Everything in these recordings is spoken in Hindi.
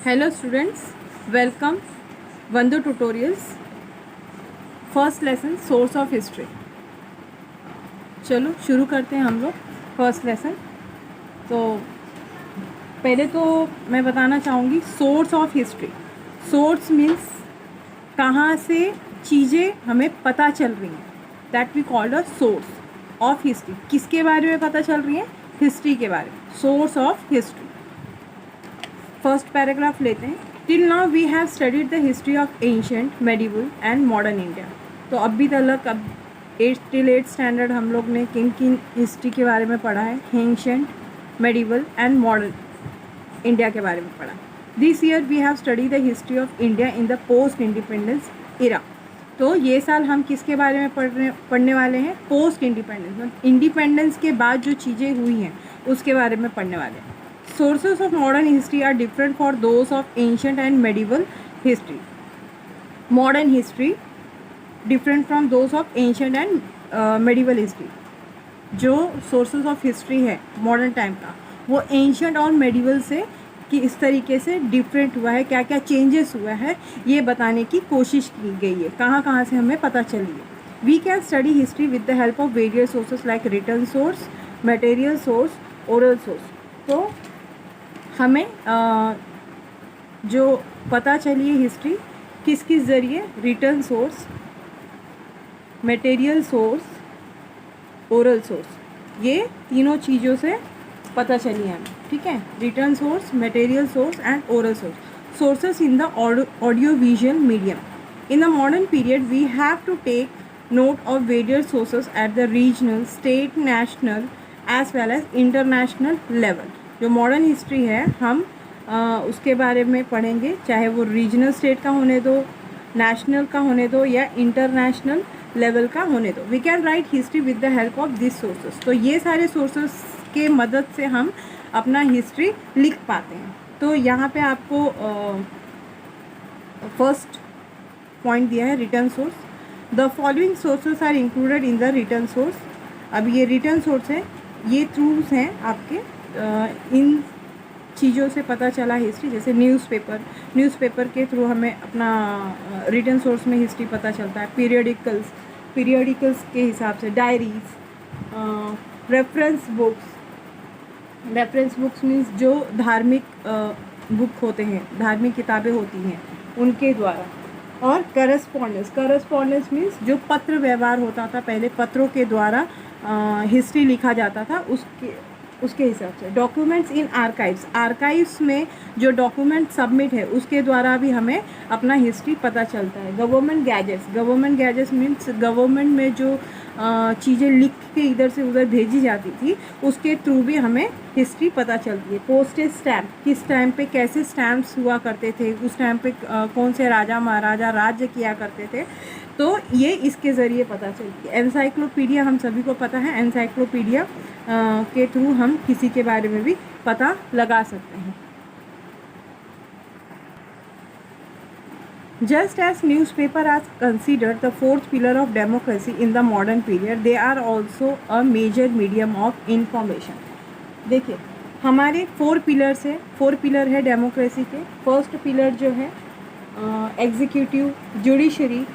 हेलो स्टूडेंट्स, वेलकम वंदो tutorials. First lesson source of history. चलो शुरू करते हैं हम लोग फर्स्ट लेसन। तो पहले तो मैं बताना चाहूँगी source of history. Source means कहाँ से चीज़ें हमें पता चल रही हैं, that we called a source of history. किसके बारे में पता चल रही है? हिस्ट्री के बारे में। Source of history. First paragraph लेते हैं। Till now we have studied the history of ancient, medieval and modern India. तो अभी तक अब 8th till 8th स्टैंडर्ड हम लोग ने किन किन हिस्ट्री के बारे में पढ़ा है? Ancient, medieval and modern India के बारे में पढ़ा। This year we have study the history of India in the post independence era. तो ये साल हम किसके बारे में पढ़ने वाले हैं? पोस्ट इंडिपेंडेंस, मतलब इंडिपेंडेंस के बाद जो चीज़ें हुई हैं उसके बारे में पढ़ने वाले हैं। Sources of modern history are different for those of ancient and medieval history. Modern history different from those of ancient and medieval history. जो sources of history है modern time का, वो ancient और medieval से कि इस तरीके से डिफरेंट हुआ है, क्या क्या चेंजेस हुआ है, ये बताने की कोशिश की गई है। कहाँ कहाँ से हमें पता चली है। We can study history with the help of various sources like written source, material source, oral source. तो हमें जो पता चली है हिस्ट्री किस किस ज़रिए? Written source, material source, oral source, ये तीनों चीज़ों से पता चली है हमें। ठीक है, written source, material source and oral source. Sources in the audio visual medium. In the modern period we have to take note of various sources at the regional, state, national as well as international level. जो मॉडर्न हिस्ट्री है हम उसके बारे में पढ़ेंगे, चाहे वो रीजनल स्टेट का होने दो, नेशनल का होने दो या इंटरनेशनल लेवल का होने दो। We can write history with the help of this sources. तो ये सारे सोर्सेस के मदद से हम अपना हिस्ट्री लिख पाते हैं। तो यहाँ पे आपको फर्स्ट पॉइंट दिया है written source. The following sources are included in the written source. अब ये रिटन सोर्स है, ये थ्रूज हैं आपके इन चीज़ों से पता चला हिस्ट्री। जैसे न्यूज़पेपर के थ्रू हमें अपना रिटन सोर्स में हिस्ट्री पता चलता है। पीरियडिकल्स के हिसाब से डायरीज, रेफरेंस बुक्स मीन्स जो धार्मिक बुक होते हैं, धार्मिक किताबें होती हैं उनके द्वारा। और करस्पॉन्डेंस मीन्स जो पत्र व्यवहार होता था पहले, पत्रों के द्वारा हिस्ट्री लिखा जाता था, उसके हिसाब से। डॉक्यूमेंट्स इन आर्काइव्स में जो डॉक्यूमेंट सबमिट है उसके द्वारा भी हमें अपना हिस्ट्री पता चलता है। गवर्नमेंट गैजेट्स मीन्स गवर्नमेंट में जो चीज़ें लिख के इधर से उधर भेजी जाती थी उसके थ्रू भी हमें हिस्ट्री पता चलती है। पोस्टेज स्टैम्प, किस टाइम पे कैसे स्टैम्प्स हुआ करते थे, उस टाइम पे कौन से राजा महाराजा राज्य किया करते थे, तो ये इसके ज़रिए पता चलती है। एनसाइक्लोपीडिया, हम सभी को पता है, एनसाइक्लोपीडिया के थ्रू हम किसी के बारे में भी पता लगा सकते हैं। Just as newspaper are considered the fourth pillar of democracy in the modern period, they are also a major medium of information. देखिए हमारे 4 पिलर्स है, 4 पिलर है डेमोक्रेसी के। फर्स्ट पिलर जो है एग्जीक्यूटिव, जुडिशरी,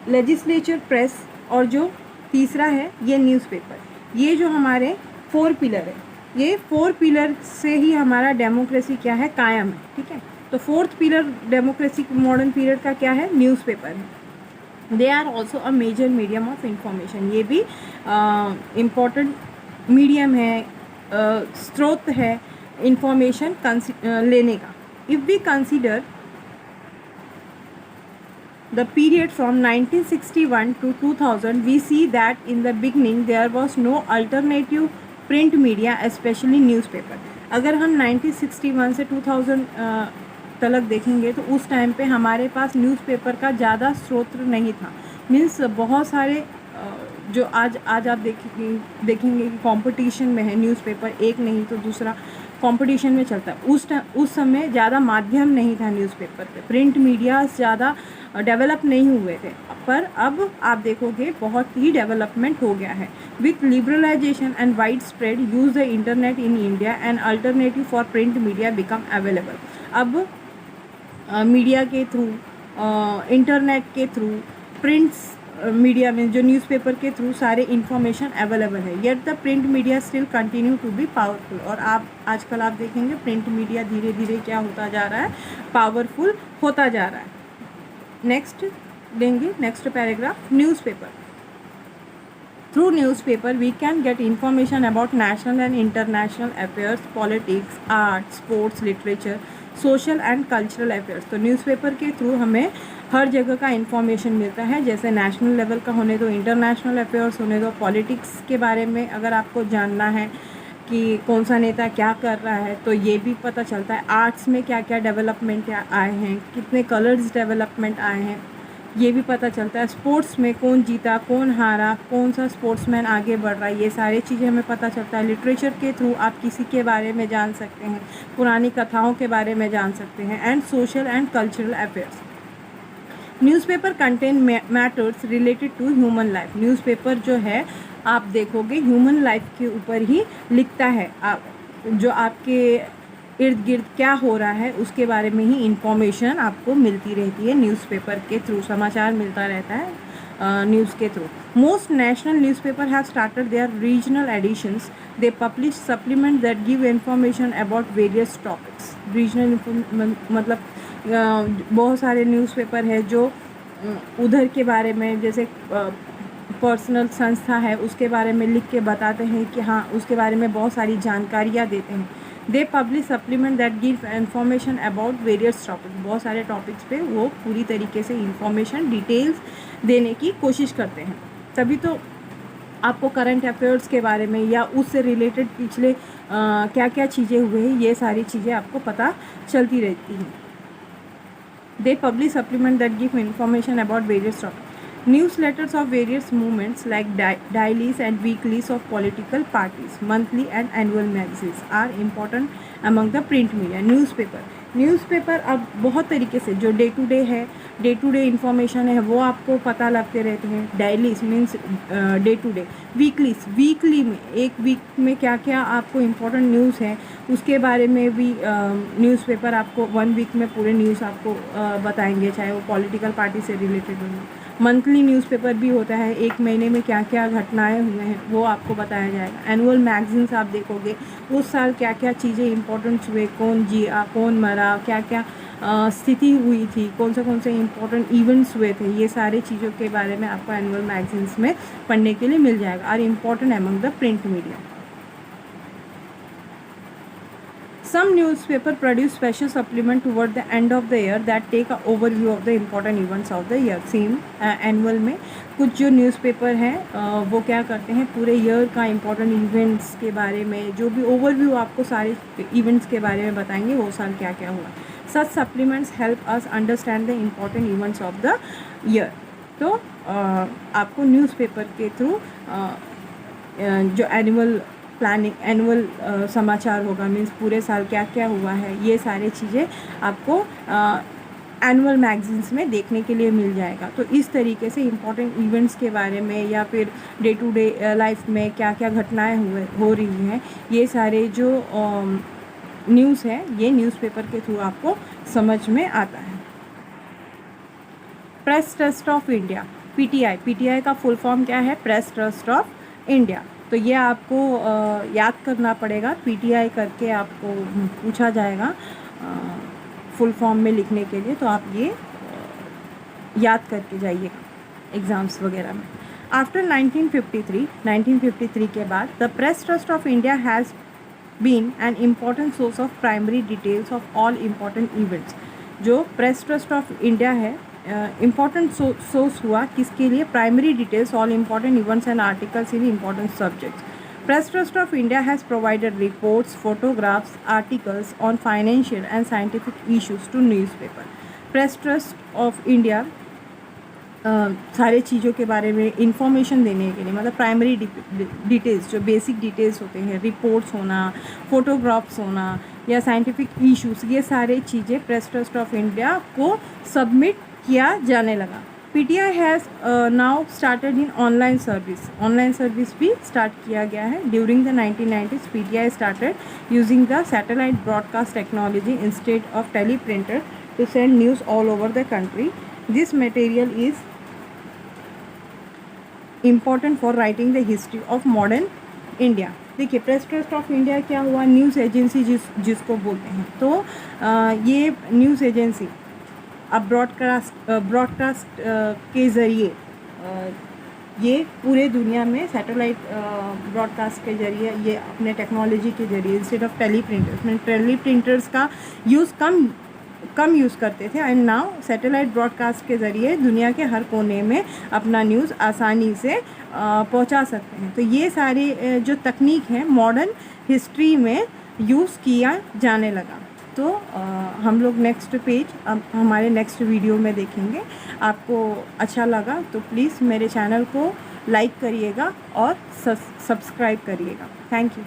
लेजिस्लेचर, प्रेस, और जो तीसरा है ये न्यूज़पेपर। ये जो हमारे 4 पिलर है, ये 4 पिलर से ही हमारा डेमोक्रेसी क्या है? कायम है। ठीक है, तो 4th pillar democracy modern period का क्या है? न्यूज़पेपर है। They are also a major medium of information. ये भी इम्पॉर्टेंट मीडियम है, स्रोत है इंफॉर्मेशन लेने का। If we consider the period from 1961 to 2000, we see that in the beginning there was no alternative print media, especially newspaper. अगर हम 1961 से 2000 तक देखेंगे तो उस टाइम पे हमारे पास न्यूज़पेपर का ज़्यादा स्रोत नहीं था। मीन्स बहुत सारे जो आज आप देखेंगे कि कंपटीशन में है न्यूज़पेपर, एक नहीं तो दूसरा कंपटीशन में चलता है। उस समय ज़्यादा माध्यम नहीं था न्यूज़पेपर पे, प्रिंट मीडिया ज़्यादा डेवलप नहीं हुए थे, पर अब आप देखोगे बहुत ही डेवलपमेंट हो गया है। With liberalisation and wide spread use the internet in India and alternative for print media become available. अब मीडिया के थ्रू, इंटरनेट के थ्रू, प्रिंट्स मीडिया में जो न्यूज़पेपर के थ्रू सारे इन्फॉर्मेशन अवेलेबल है, yet the print media still continue to be powerful. और आप आजकल आप देखेंगे प्रिंट मीडिया धीरे धीरे क्या होता जा रहा है, पावरफुल होता जा रहा है। नेक्स्ट देंगे, next paragraph, newspaper. Through newspaper, we can get information about national and international affairs, politics, art, sports, literature, social and cultural affairs। तो न्यूज़पेपर के थ्रू हमें हर जगह का इन्फॉर्मेशन मिलता है, जैसे नेशनल लेवल का होने दो, इंटरनेशनल अफेयर्स होने दो, पॉलिटिक्स के बारे में अगर आपको जानना है कि कौन सा नेता क्या कर रहा है तो ये भी पता चलता है। आर्ट्स में क्या क्या डेवलपमेंट आए हैं, कितने कलर्स डेवलपमेंट आए हैं, ये भी पता चलता है। स्पोर्ट्स में कौन जीता, कौन हारा, कौन सा स्पोर्ट्समैन आगे बढ़ रहा है, ये सारी चीज़ें हमें पता चलता है। लिटरेचर के थ्रू आप किसी के बारे में जान सकते हैं, पुरानी कथाओं के बारे में जान सकते हैं। And social and cultural affairs. Newspaper contain matters related to human life. Newspaper जो है आप देखोगे ह्यूमन लाइफ के ऊपर ही लिखता है, जो आपके इर्द गिर्द क्या हो रहा है उसके बारे में ही इंफॉर्मेशन आपको मिलती रहती है न्यूज़पेपर के थ्रू, समाचार मिलता रहता है न्यूज़ के through. Most national newspaper have started their regional editions, they publish supplement that give information about various topics. Regional मतलब बहुत सारे न्यूज़पेपर है जो उधर के बारे में, जैसे पर्सनल संस्था है उसके बारे में लिख के बताते हैं कि हाँ उसके बारे में बहुत सारी जानकारियाँ देते हैं। दे publish supplement that give information about various topics. बहुत सारे टॉपिक्स पे वो पूरी तरीके से इंफॉर्मेशन डिटेल्स देने की कोशिश करते हैं। तभी तो आपको करंट अफेयर्स के बारे में या उससे रिलेटेड पिछले क्या क्या चीज़ें हुए हैं ये सारी चीज़ें आपको पता चलती रहती हैं। दे publish supplement that give information about various topics. Newsletters of various movements like dailies and weeklies of political parties, monthly and annual magazines are important among the print media. Newspaper अब बहुत तरीके से जो डे टू डे इंफॉर्मेशन है वो आपको पता लगते रहते हैं। Dailies means day to day, weekly में एक वीक में क्या क्या आपको इम्पोर्टेंट न्यूज़ है उसके बारे में भी न्यूज़पेपर आपको 1 वीक में पूरे न्यूज़ आपको बताएंगे, चाहे वो पॉलिटिकल पार्टी से रिलेटेड हो। मंथली न्यूज़पेपर भी होता है, एक महीने में क्या क्या घटनाएं हुए हैं वो आपको बताया जाएगा। एनुअल मैगजीन्स आप देखोगे उस साल क्या क्या चीज़ें इंपॉर्टेंट हुए, कौन जिया कौन मरा, क्या क्या स्थिति हुई थी, कौन से इंपॉर्टेंट इवेंट्स हुए थे, ये सारी चीज़ों के बारे में आपको एनुअल मैगजीन्स में पढ़ने के लिए मिल जाएगा। Are important among the print media. Some newspaper produce special supplement toward the end of the year that take a overview of the important events of the year. Same annual में कुछ जो न्यूज़पेपर हैं वो क्या करते हैं, पूरे ईयर का इम्पोर्टेंट इवेंट्स के बारे में जो भी ओवरव्यू आपको सारे इवेंट्स के बारे में बताएंगे वो साल क्या क्या हुआ। Such supplements help us understand the important events of the year। तो आपको न्यूज़पेपर के थ्रू जो एनुअल समाचार होगा, मीन्स पूरे साल क्या क्या हुआ है, ये सारी चीज़ें आपको एनुअल मैगजीन्स में देखने के लिए मिल जाएगा। तो इस तरीके से इम्पोर्टेंट इवेंट्स के बारे में या फिर डे टू डे लाइफ में क्या क्या घटनाएं हो रही हैं, ये सारे जो न्यूज़ है ये न्यूज़पेपर के थ्रू आपको समझ में आता है। Press Trust of India, PTI का फुल फॉर्म क्या है, प्रेस ट्रस्ट ऑफ इंडिया। तो ये आपको याद करना पड़ेगा, पीटीआई करके आपको पूछा जाएगा फुल फॉर्म में लिखने के लिए, तो आप ये याद करके जाइएगा एग्ज़ाम्स वगैरह में। आफ्टर 1953 के बाद the Press Trust of India has been an important source of primary details of all important events. जो प्रेस ट्रस्ट ऑफ इंडिया है इम्पॉर्टेंट सोर्स हुआ किसके लिए, primary details all important events and articles in important subjects. Press Trust of India has provided reports, photographs, articles on financial and scientific issues to newspaper. Press Trust of India सारे चीज़ों के बारे में इंफॉर्मेशन देने के लिए, मतलब प्राइमरी डिटेल्स, जो बेसिक डिटेल्स होते हैं, रिपोर्ट्स होना, फोटोग्राफ्स होना या साइंटिफिक इश्यूज, ये सारे चीज़ें प्रेस ट्रस्ट ऑफ इंडिया को सबमिट किया जाने लगा। PTI has now started in online service भी स्टार्ट किया गया है। During the 1990s PTI started using the satellite broadcast technology instead of teleprinter to send news all over the country. This material is important for writing the history of modern India. देखिए, प्रेस ट्रस्ट ऑफ इंडिया क्या हुआ, न्यूज़ एजेंसी जिसको बोलते हैं। तो ये न्यूज़ एजेंसी अब ब्रॉडकास्ट के ज़रिए ये पूरे दुनिया में सैटेलाइट ब्रॉडकास्ट के ज़रिए, ये अपने टेक्नोलॉजी के ज़रिए, इंस्टेड ऑफ टेलीप्रिंटर्स, में टेलीप्रिंटर्स का यूज़ कम यूज़ करते थे, एंड नाउ सैटेलाइट ब्रॉडकास्ट के ज़रिए दुनिया के हर कोने में अपना न्यूज़ आसानी से पहुंचा सकते हैं। तो ये सारी जो तकनीक है मॉडर्न हिस्ट्री में यूज़ किया जाने लगा। तो हम लोग नेक्स्ट पेज अब हमारे नेक्स्ट वीडियो में देखेंगे। आपको अच्छा लगा तो प्लीज़ मेरे चैनल को लाइक करिएगा और सब्सक्राइब करिएगा। Thank you.